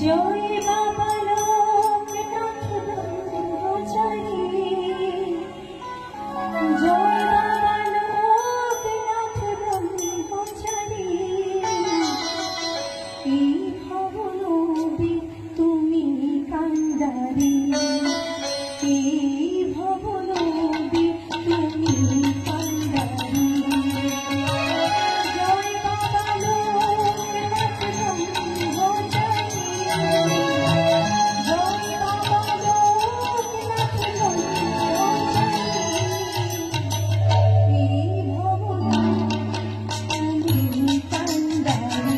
জয় বাবা লোকনাথ ব্রহ্মচারী, জয় বাবা লোকনাথ ব্রহ্মচারী। এই ভবনবী তুমি কান্ডারি, এই ভবনবী তুমি কান্ডারি। জয় বাবা লোকনাথ ব্রহ্মচারী, জয় বাবা লোকনাথ ব্রহ্মচারী। এই ভবনবী তুমি কান্ডারি,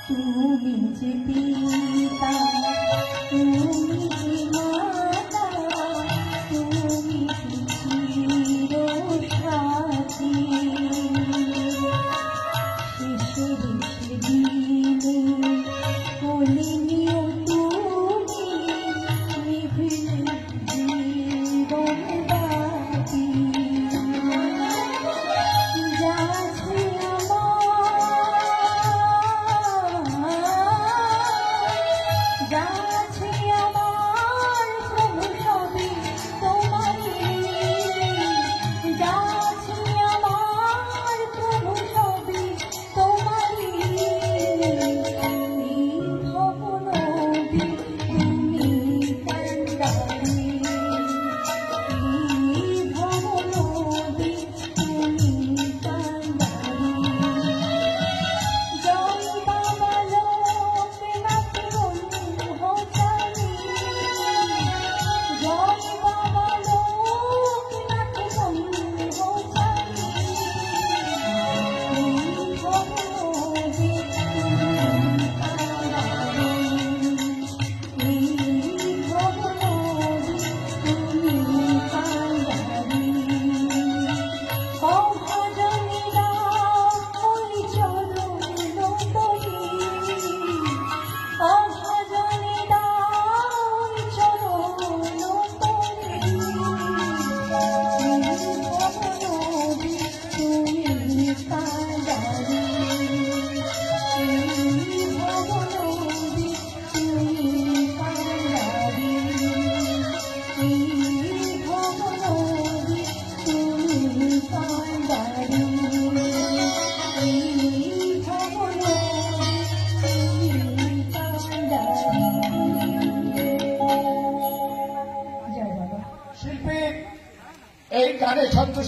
তুমি যে পিতা, তুমি যে মাতা, তুমি চিরসাথী। শেষের দিনে কোলে নিও তুমি, নিভিলে জীবন বাতি। যা আছে আমার, যা আছে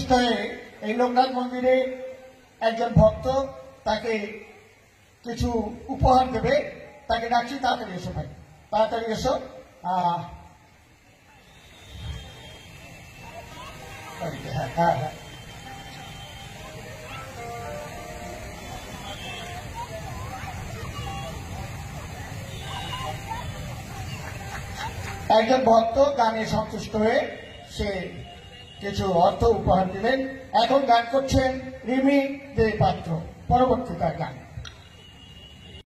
সন্তুষ্ট হয়ে এই লোকনাথ মন্দিরে একজন ভক্ত তাকে কিছু উপহার দেবে, তাকে ডাকছি, তাড়াতাড়ি এসো ভাই, তাড়াতাড়ি এসো। হ্যাঁ হ্যাঁ হ্যাঁ, একজন ভক্ত গানে সন্তুষ্ট হয়ে সে কিছু অর্থ উপহার দিলেন। এখন গান করছেন রিমি দে পাত্র, পরবর্তী তার গান।